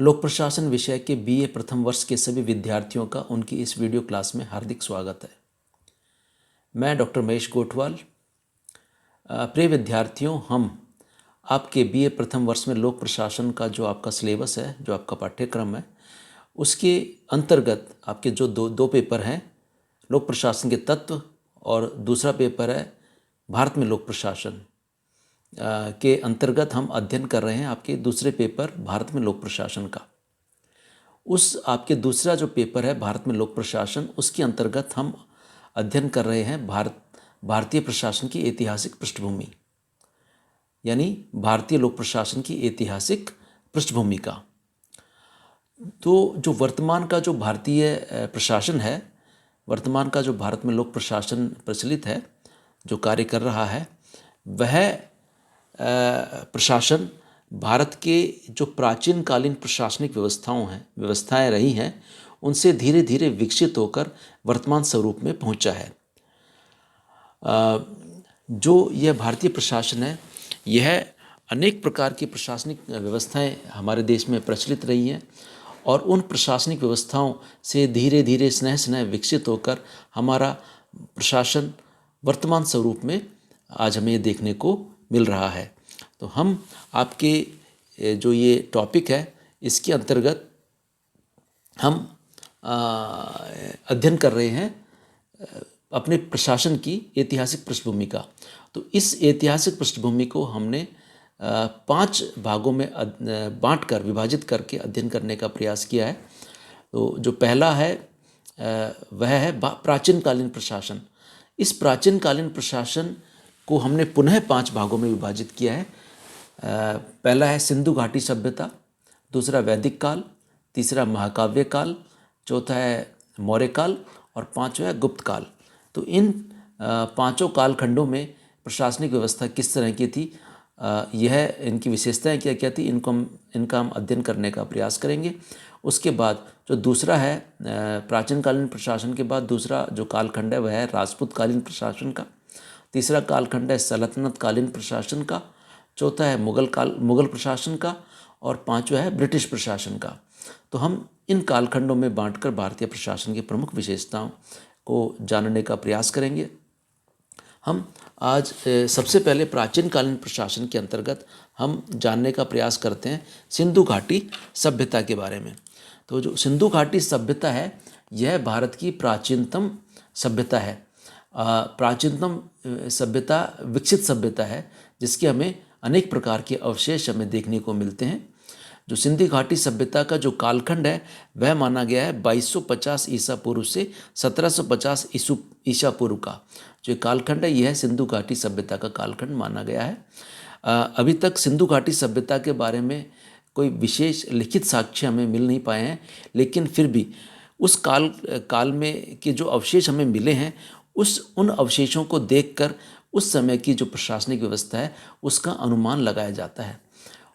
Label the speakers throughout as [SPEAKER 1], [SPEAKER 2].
[SPEAKER 1] लोक प्रशासन विषय के बीए प्रथम वर्ष के सभी विद्यार्थियों का उनकी इस वीडियो क्लास में हार्दिक स्वागत है। मैं डॉक्टर महेश गोठवाल। प्रिय विद्यार्थियों, हम आपके बीए प्रथम वर्ष में लोक प्रशासन का जो आपका सिलेबस है, जो आपका पाठ्यक्रम है, उसके अंतर्गत आपके जो दो पेपर हैं, लोक प्रशासन के तत्व और दूसरा पेपर है भारत में लोक प्रशासन के अंतर्गत हम अध्ययन कर रहे हैं आपके दूसरे पेपर भारत में लोक प्रशासन का। उस आपके दूसरा जो पेपर है भारत में लोक प्रशासन, उसके अंतर्गत हम अध्ययन कर रहे हैं भारतीय प्रशासन की ऐतिहासिक पृष्ठभूमि, यानी भारतीय लोक प्रशासन की ऐतिहासिक पृष्ठभूमि का। तो जो वर्तमान का जो भारतीय प्रशासन है, वर्तमान का जो भारत में लोक प्रशासन प्रचलित है, जो कार्य कर रहा है, वह प्रशासन भारत के जो प्राचीन कालीन प्रशासनिक व्यवस्थाएं रही हैं, उनसे धीरे धीरे विकसित होकर वर्तमान स्वरूप में पहुंचा है। जो यह भारतीय प्रशासन है, यह अनेक प्रकार की प्रशासनिक व्यवस्थाएं हमारे देश में प्रचलित रही हैं और उन प्रशासनिक व्यवस्थाओं से धीरे धीरे स्नेह स्नेह विकसित होकर हमारा प्रशासन वर्तमान स्वरूप में आज हमें ये देखने को मिल रहा है। तो हम आपके जो ये टॉपिक है, इसके अंतर्गत हम अध्ययन कर रहे हैं अपने प्रशासन की ऐतिहासिक पृष्ठभूमि का। तो इस ऐतिहासिक पृष्ठभूमि को हमने 5 भागों में बांटकर विभाजित करके अध्ययन करने का प्रयास किया है। तो जो पहला है वह है प्राचीन कालीन प्रशासन। इस प्राचीन कालीन प्रशासन को हमने पुनः 5 भागों में विभाजित किया है। पहला है सिंधु घाटी सभ्यता, दूसरा वैदिक काल, तीसरा महाकाव्य काल, चौथा है मौर्य काल और पांचवा है गुप्त काल। तो इन 5 कालखंडों में प्रशासनिक व्यवस्था किस तरह की थी, यह इनकी विशेषताएं क्या क्या थी, इनका हम अध्ययन करने का प्रयास करेंगे। उसके बाद जो दूसरा है प्राचीन कालीन प्रशासन के बाद दूसरा जो कालखंड है वह है राजपूत कालीन प्रशासन का, तीसरा कालखंड है सल्तनत कालीन प्रशासन का, चौथा है मुगल प्रशासन का और पांचवा है ब्रिटिश प्रशासन का। तो हम इन कालखंडों में बांटकर भारतीय प्रशासन की प्रमुख विशेषताओं को जानने का प्रयास करेंगे। हम आज सबसे पहले प्राचीन कालीन प्रशासन के अंतर्गत हम जानने का प्रयास करते हैं सिंधु घाटी सभ्यता के बारे में। तो जो सिंधु घाटी सभ्यता है, यह भारत की प्राचीनतम सभ्यता है, प्राचीनतम सभ्यता, विकसित सभ्यता है, जिसके हमें अनेक प्रकार के अवशेष हमें देखने को मिलते हैं। जो सिंधु घाटी सभ्यता का जो कालखंड है वह माना गया है 2250 ईसा पूर्व से 1750 ईसा पूर्व का जो कालखंड है, यह सिंधु घाटी सभ्यता का कालखंड माना गया है। अभी तक सिंधु घाटी सभ्यता के बारे में कोई विशेष लिखित साक्ष्य हमें मिल नहीं पाए हैं, लेकिन फिर भी उस काल में के जो अवशेष हमें मिले हैं, उन अवशेषों को देखकर उस समय की जो प्रशासनिक व्यवस्था है उसका अनुमान लगाया जाता है।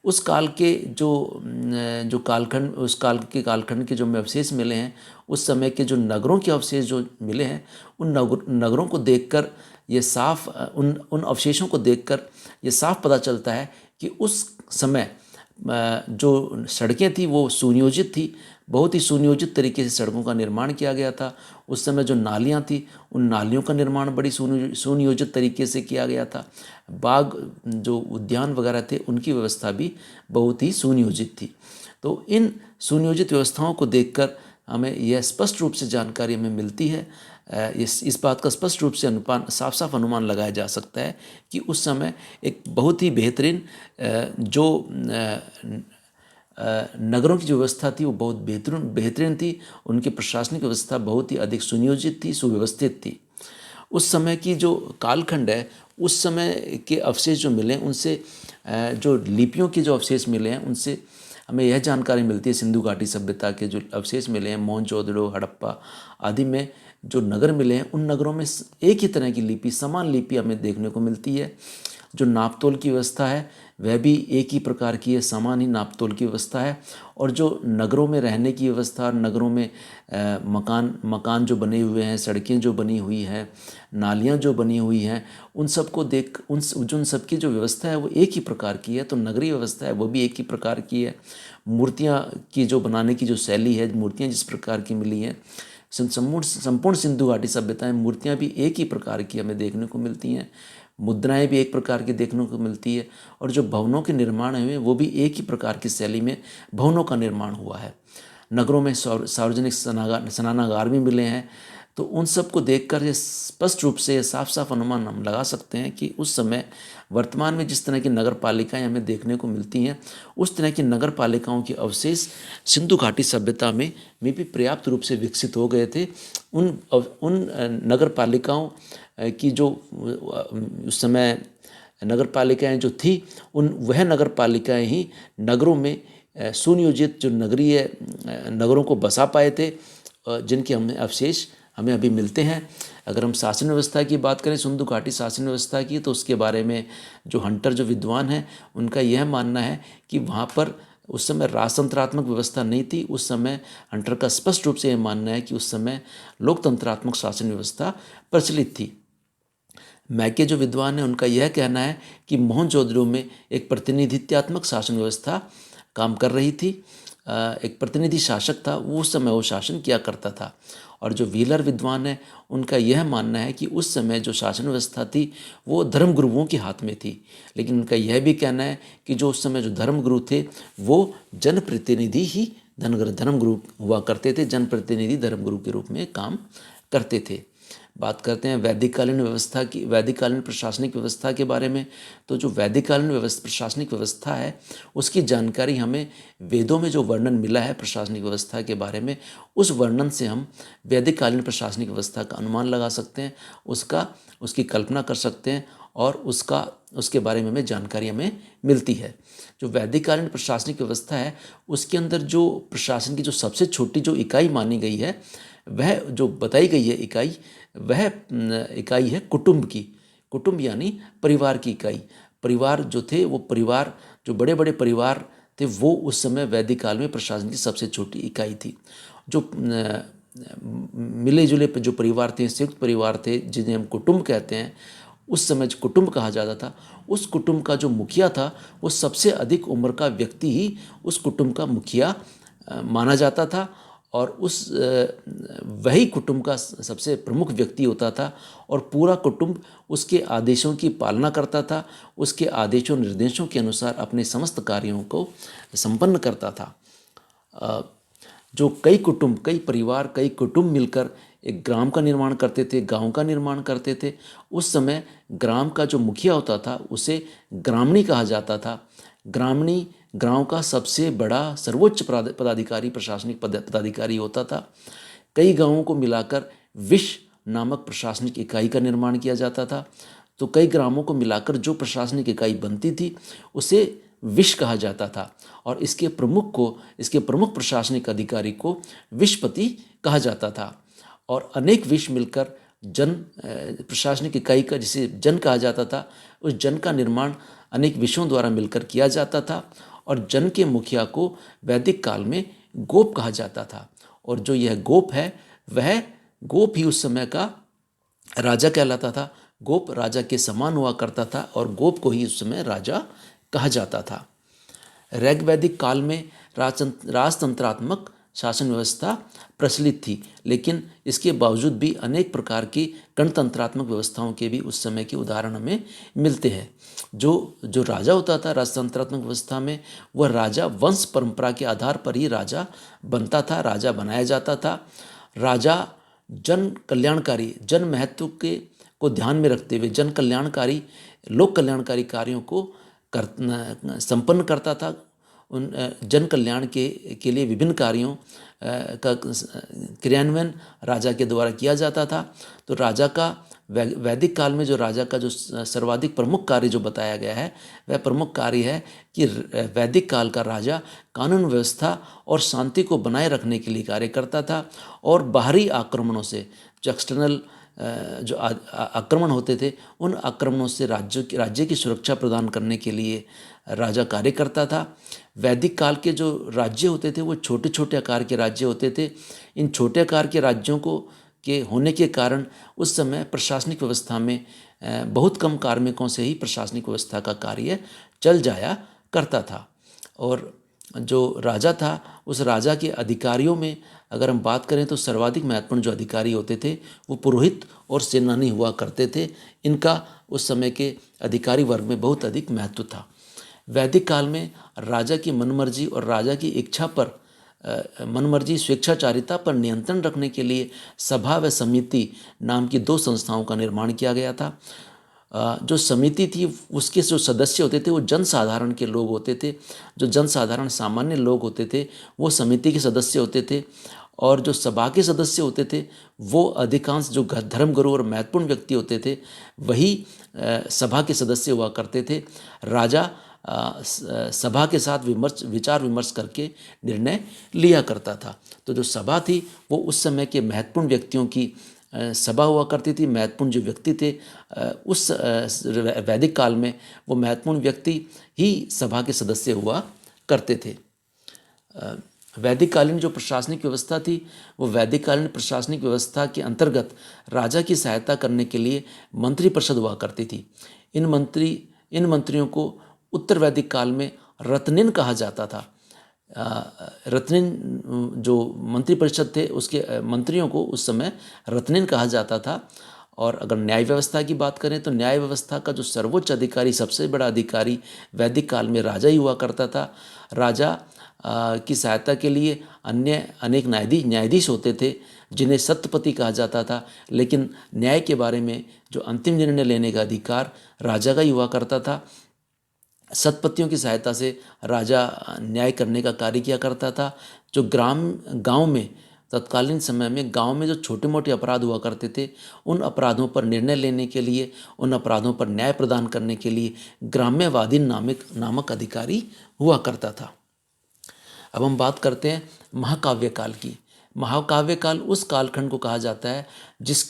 [SPEAKER 1] उस काल के जो कालखंड, उस कालखंड के जो हमें अवशेष मिले हैं, उस समय के जो नगरों के अवशेष जो मिले हैं, उन नगरों को देखकर ये साफ उन अवशेषों को देखकर ये साफ पता चलता है कि उस समय जो सड़कें थी वो सुनियोजित थी, बहुत ही सुनियोजित तरीके से सड़कों का निर्माण किया गया था। उस समय जो नालियाँ थी, उन नालियों का निर्माण बड़ी सुनियोजित तरीके से किया गया था। बाग, जो उद्यान वगैरह थे, उनकी व्यवस्था भी बहुत ही सुनियोजित थी। तो इन सुनियोजित व्यवस्थाओं को देखकर हमें यह स्पष्ट रूप से जानकारी हमें मिलती है, इस बात का स्पष्ट रूप से साफ साफ अनुमान लगाया जा सकता है कि उस समय एक बहुत ही बेहतरीन जो नगरों की जो व्यवस्था थी वो बहुत बेहतरीन थी। उनकी प्रशासनिक व्यवस्था बहुत ही अधिक सुनियोजित थी, सुव्यवस्थित थी। उस समय की जो कालखंड है, उस समय के अवशेष जो मिले, उनसे जो लिपियों के जो अवशेष मिले हैं, उनसे हमें यह जानकारी मिलती है सिंधु घाटी सभ्यता के जो अवशेष मिले हैं, मोहनजोदड़ो, हड़प्पा आदि में जो नगर मिले हैं, उन नगरों में एक ही तरह की लिपि, समान लिपि हमें देखने को मिलती है। जो नापतोल की व्यवस्था है वह भी एक ही प्रकार की है, समान ही नापतोल की व्यवस्था है। और जो नगरों में रहने की व्यवस्था, नगरों में मकान जो बने हुए हैं, सड़कें जो बनी हुई हैं, नालियाँ जो बनी हुई हैं, उन सबको देख उन सब की जो व्यवस्था है वो एक ही प्रकार की है। तो नगरीय व्यवस्था है वो भी एक ही प्रकार की है। मूर्तियाँ की जो बनाने की जो शैली है, मूर्तियाँ जिस प्रकार की मिली हैं, संपूर्ण सिंधु घाटी सभ्यताएं, मूर्तियाँ भी एक ही प्रकार की हमें देखने को मिलती हैं, मुद्राएं भी एक प्रकार की देखने को मिलती है। और जो भवनों के निर्माण हुए वो भी एक ही प्रकार की शैली में भवनों का निर्माण हुआ है। नगरों में सार्वजनिक स्नानागार भी मिले हैं। तो उन सब को देखकर ये स्पष्ट रूप से साफ साफ अनुमान हम लगा सकते हैं कि उस समय वर्तमान में जिस तरह की नगर पालिकाएँ हमें देखने को मिलती हैं, उस तरह की नगर पालिकाओं के अवशेष सिंधु घाटी सभ्यता में भी पर्याप्त रूप से विकसित हो गए थे। उन नगर पालिकाओं की जो उस समय नगर पालिकाएँ जो थी, वह नगर पालिकाएँ ही नगरों में सुनियोजित जो नगरीय नगरों को बसा पाए थे, जिनके हमें अवशेष हमें अभी मिलते हैं। अगर हम शासन व्यवस्था की बात करें, सिंधु घाटी शासन व्यवस्था की, तो उसके बारे में जो हंटर जो विद्वान हैं उनका यह मानना है कि वहाँ पर उस समय राजतंत्रात्मक व्यवस्था नहीं थी। उस समय हंटर का स्पष्ट रूप से यह मानना है कि उस समय लोकतंत्रात्मक शासन व्यवस्था प्रचलित थी। मैके जो विद्वान हैं उनका यह कहना है कि मोहनजोदड़ो में एक प्रतिनिधित्वात्मक शासन व्यवस्था काम कर रही थी। एक प्रतिनिधि शासक था, वो उस समय वो शासन किया करता था। और जो व्हीलर विद्वान है उनका यह मानना है कि उस समय जो शासन व्यवस्था थी वो धर्मगुरुओं के हाथ में थी। लेकिन उनका यह भी कहना है कि जो उस समय जो धर्मगुरु थे वो जनप्रतिनिधि ही धर्मगुरु हुआ करते थे, जनप्रतिनिधि धर्मगुरु के रूप में काम करते थे। बात करते हैं वैदिककालीन व्यवस्था की, वैदिककालीन प्रशासनिक व्यवस्था के बारे में। तो जो वैदिककालीन प्रशासनिक व्यवस्था है उसकी जानकारी हमें वेदों में जो वर्णन मिला है प्रशासनिक व्यवस्था के बारे में, उस वर्णन से हम वैदिककालीन प्रशासनिक व्यवस्था का अनुमान लगा सकते हैं, उसकी कल्पना कर सकते हैं और उसके बारे में हमें जानकारी हमें मिलती है। जो वैदिककालीन प्रशासनिक व्यवस्था है उसके अंदर जो प्रशासन की जो सबसे छोटी जो इकाई मानी गई है, वह जो बताई गई है इकाई, वह इकाई है कुटुंब की। कुटुंब यानी परिवार की इकाई। परिवार जो थे वो परिवार, जो बड़े बड़े परिवार थे, वो उस समय वैदिक काल में प्रशासन की सबसे छोटी इकाई थी। जो मिले जुले जो परिवार थे, संयुक्त परिवार थे, जिन्हें हम कुटुंब कहते हैं, उस समय जो कुटुंब कहा जाता था, उस कुटुंब का जो मुखिया था वो सबसे अधिक उम्र का व्यक्ति ही उस कुटुंब का मुखिया माना जाता था। और वही कुटुंब का सबसे प्रमुख व्यक्ति होता था और पूरा कुटुंब उसके आदेशों की पालना करता था, उसके आदेशों निर्देशों के अनुसार अपने समस्त कार्यों को संपन्न करता था। जो कई कुटुंब, कई परिवार, कई कुटुंब मिलकर एक ग्राम का निर्माण करते थे, गांव का निर्माण करते थे। उस समय ग्राम का जो मुखिया होता था उसे ग्रामणी कहा जाता था। ग्रामणी गांव का सबसे बड़ा सर्वोच्च पदाधिकारी, प्रशासनिक पदाधिकारी होता था। कई गांवों को मिलाकर विश नामक प्रशासनिक इकाई का निर्माण किया जाता था। तो कई ग्रामों को मिलाकर जो प्रशासनिक इकाई बनती थी उसे विश कहा जाता था और इसके प्रमुख प्रशासनिक अधिकारी को विशपति कहा जाता था। और अनेक विश मिलकर प्रशासनिक इकाई का, जिसे जन कहा जाता था, उस जन का निर्माण अनेक विषयों द्वारा मिलकर किया जाता था। और जन के मुखिया को वैदिक काल में गोप कहा जाता था। और जो यह गोप है वह गोप ही उस समय का राजा कहलाता था। गोप राजा के समान हुआ करता था और गोप को ही उस समय राजा कहा जाता था। ऋग्वैदिक काल में राजतंत्रात्मक शासन व्यवस्था प्रचलित थी, लेकिन इसके बावजूद भी अनेक प्रकार की गणतंत्रात्मक व्यवस्थाओं के भी उस समय के उदाहरण हमें मिलते हैं। जो राजा होता था राजतंत्रात्मक व्यवस्था में, वह राजा वंश परंपरा के आधार पर ही राजा बनता था, राजा बनाया जाता था। राजा जन कल्याणकारी, जन महत्व को ध्यान में रखते हुए जन कल्याणकारी, लोक कल्याणकारी कार्यों को संपन्न करता था। उन जन कल्याण के लिए विभिन्न कार्यों का क्रियान्वयन राजा के द्वारा किया जाता था। तो राजा का वैदिक काल में जो राजा का जो सर्वाधिक प्रमुख कार्य जो बताया गया है, वह प्रमुख कार्य है कि वैदिक काल का राजा कानून व्यवस्था और शांति को बनाए रखने के लिए कार्य करता था और बाहरी आक्रमणों से, जो एक्सटर्नल जो आक्रमण होते थे, उन आक्रमणों से राज्य की सुरक्षा प्रदान करने के लिए राजा कार्य करता था। वैदिक काल के जो राज्य होते थे वो छोटे छोटे आकार के राज्य होते थे। इन छोटे आकार के राज्यों के होने के कारण उस समय प्रशासनिक व्यवस्था में बहुत कम कार्मिकों से ही प्रशासनिक व्यवस्था का कार्य चल जाया करता था। और जो राजा था, उस राजा के अधिकारियों में अगर हम बात करें तो सर्वाधिक महत्वपूर्ण जो अधिकारी होते थे वो पुरोहित और सेनानी हुआ करते थे। इनका उस समय के अधिकारी वर्ग में बहुत अधिक महत्व था। वैदिक काल में राजा की मनमर्जी और राजा की इच्छा पर मनमर्जी स्वेच्छाचारिता पर नियंत्रण रखने के लिए सभा व समिति नाम की दो संस्थाओं का निर्माण किया गया था। जो समिति थी उसके जो सदस्य होते थे वो जनसाधारण के लोग होते थे। जो जनसाधारण सामान्य लोग होते थे वो समिति के सदस्य होते थे। और जो सभा के सदस्य होते थे वो अधिकांश जो धर्मगुरु और महत्वपूर्ण व्यक्ति होते थे वही सभा के सदस्य हुआ करते थे। राजा सभा के साथ विचार विमर्श करके निर्णय लिया करता था। तो जो सभा थी वो उस समय के महत्वपूर्ण व्यक्तियों की सभा हुआ करती थी। महत्वपूर्ण जो व्यक्ति थे उस वैदिक काल में वो महत्वपूर्ण व्यक्ति ही सभा के सदस्य हुआ करते थे। वैदिक कालीन जो प्रशासनिक व्यवस्था थी वो वैदिक कालीन प्रशासनिक व्यवस्था के अंतर्गत राजा की सहायता करने के लिए मंत्री परिषद हुआ करती थी। इन मंत्रियों को उत्तर वैदिक काल में रत्निन कहा जाता था। रत्निन जो मंत्री परिषद थे उसके मंत्रियों को उस समय रत्निन कहा जाता था। और अगर न्याय व्यवस्था की बात करें तो न्याय व्यवस्था का जो सर्वोच्च अधिकारी, सबसे बड़ा अधिकारी वैदिक काल में राजा ही हुआ करता था। राजा की सहायता के लिए अन्य अनेक न्यायाधीश होते थे जिन्हें सत्यपति कहा जाता था। लेकिन न्याय के बारे में जो अंतिम निर्णय लेने का अधिकार राजा का ही हुआ करता था। सतपतियों की सहायता से राजा न्याय करने का कार्य किया करता था। जो गांव में तत्कालीन समय में गांव में जो छोटे मोटे अपराध हुआ करते थे उन अपराधों पर निर्णय लेने के लिए, उन अपराधों पर न्याय प्रदान करने के लिए ग्राम्यवादी नामक अधिकारी हुआ करता था। अब हम बात करते हैं महाकाव्य काल की। महाकाव्य काल उस कालखंड को कहा जाता है जिस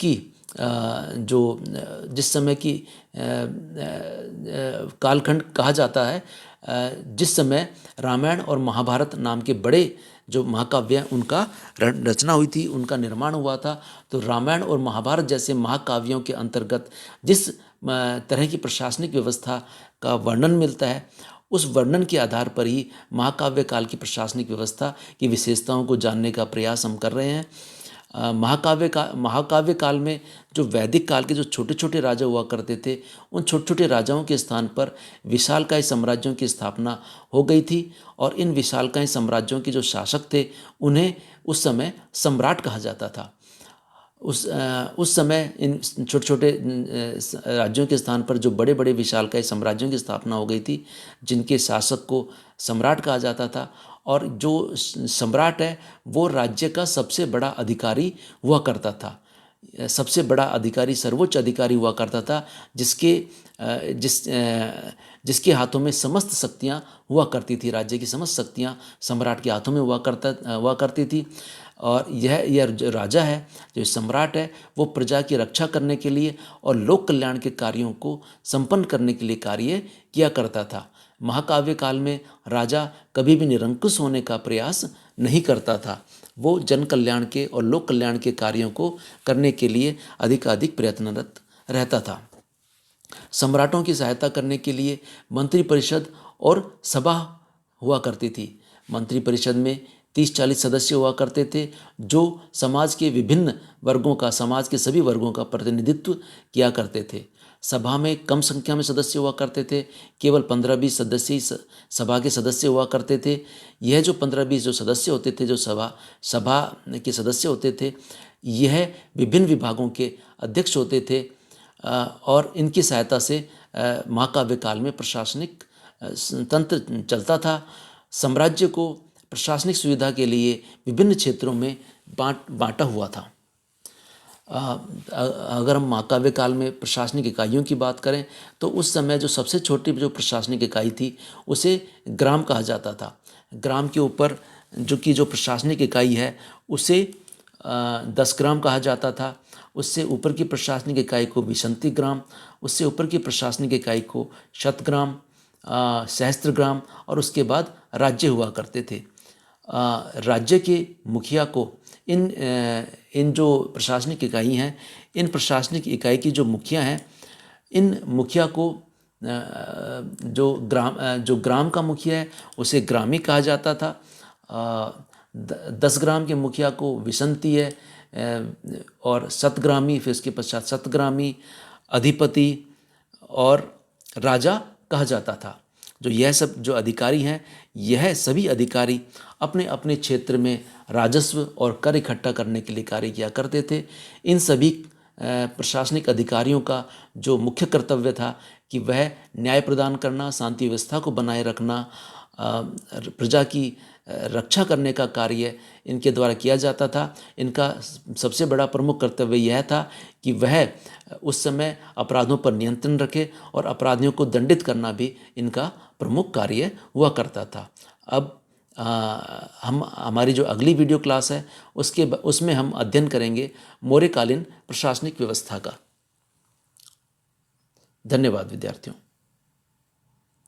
[SPEAKER 1] समय की कालखंड कहा जाता है जिस समय रामायण और महाभारत नाम के बड़े जो महाकाव्य हैं उनका रचना हुई थी, उनका निर्माण हुआ था। तो रामायण और महाभारत जैसे महाकाव्यों के अंतर्गत जिस तरह की प्रशासनिक व्यवस्था का वर्णन मिलता है उस वर्णन के आधार पर ही महाकाव्य काल की प्रशासनिक व्यवस्था की विशेषताओं को जानने का प्रयास हम कर रहे हैं। महाकाव्य काल में जो वैदिक काल के जो छोटे छोटे राजा हुआ करते थे उन छोटे छोटे राजाओं के स्थान पर विशालकाय साम्राज्यों की स्थापना हो गई थी। और इन विशालकाय साम्राज्यों के जो शासक थे उन्हें उस समय सम्राट कहा जाता था। उस समय इन छोटे छोटे राज्यों के स्थान पर जो बड़े बड़े विशालकाय साम्राज्यों की स्थापना हो गई थी जिनके शासक को सम्राट कहा जाता था। और जो सम्राट है वो राज्य का सबसे बड़ा अधिकारी हुआ करता था। सबसे बड़ा अधिकारी, सर्वोच्च अधिकारी हुआ करता था जिसके हाथों में समस्त शक्तियाँ हुआ करती थी। राज्य की समस्त शक्तियाँ सम्राट के हाथों में हुआ करती थी। और यह जो राजा है, जो सम्राट है, वो प्रजा की रक्षा करने के लिए और लोक कल्याण के कार्यों को संपन्न करने के लिए कार्य किया करता था। महाकाव्य काल में राजा कभी भी निरंकुश होने का प्रयास नहीं करता था। वो जन कल्याण के और लोक कल्याण के कार्यों को करने के लिए अधिकाधिक प्रयत्नरत रहता था। सम्राटों की सहायता करने के लिए मंत्री परिषद और सभा हुआ करती थी। मंत्री परिषद में 30-40 सदस्य हुआ करते थे जो समाज के विभिन्न वर्गों का, समाज के सभी वर्गों का प्रतिनिधित्व किया करते थे। सभा में कम संख्या में सदस्य हुआ करते थे, केवल 15-20 सदस्य ही सभा के सदस्य हुआ करते थे। यह जो 15-20 जो सदस्य होते थे, जो सभा के सदस्य होते थे, यह विभिन्न विभागों के अध्यक्ष होते थे। और इनकी सहायता से महाकाव्य काल में प्रशासनिक तंत्र चलता था। साम्राज्य को प्रशासनिक सुविधा के लिए विभिन्न क्षेत्रों में बांटा हुआ था। अगर हम महाकाव्य काल में प्रशासनिक इकाइयों की बात करें तो उस समय जो सबसे छोटी जो प्रशासनिक इकाई थी उसे ग्राम कहा जाता था। ग्राम के ऊपर जो प्रशासनिक इकाई है उसे 10 ग्राम कहा जाता था। उससे ऊपर की प्रशासनिक इकाई को विसंति ग्राम, उससे ऊपर की प्रशासनिक इकाई को शतग्राम, सहस्त्रग्राम और उसके बाद राज्य हुआ करते थे। राज्य के मुखिया को इन जो प्रशासनिक इकाई हैं, इन प्रशासनिक इकाई की जो मुखिया हैं, इन मुखिया को जो ग्राम का मुखिया है उसे ग्रामी कहा जाता था। 10 ग्राम के मुखिया को विसंति है, और शतग्रामी, फिर उसके पश्चात शतग्रामी, अधिपति और राजा कहा जाता था। जो यह सब जो अधिकारी हैं, यह सभी अधिकारी अपने अपने क्षेत्र में राजस्व और कर इकट्ठा करने के लिए कार्य किया करते थे। इन सभी प्रशासनिक अधिकारियों का जो मुख्य कर्तव्य था कि वह न्याय प्रदान करना, शांति व्यवस्था को बनाए रखना, प्रजा की रक्षा करने का कार्य इनके द्वारा किया जाता था। इनका सबसे बड़ा प्रमुख कर्तव्य यह था कि वह उस समय अपराधों पर नियंत्रण रखे और अपराधियों को दंडित करना भी इनका प्रमुख कार्य हुआ करता था। अब हमारी जो अगली वीडियो क्लास है उसमें हम अध्ययन करेंगे मौर्यकालीन प्रशासनिक व्यवस्था का। धन्यवाद विद्यार्थियों।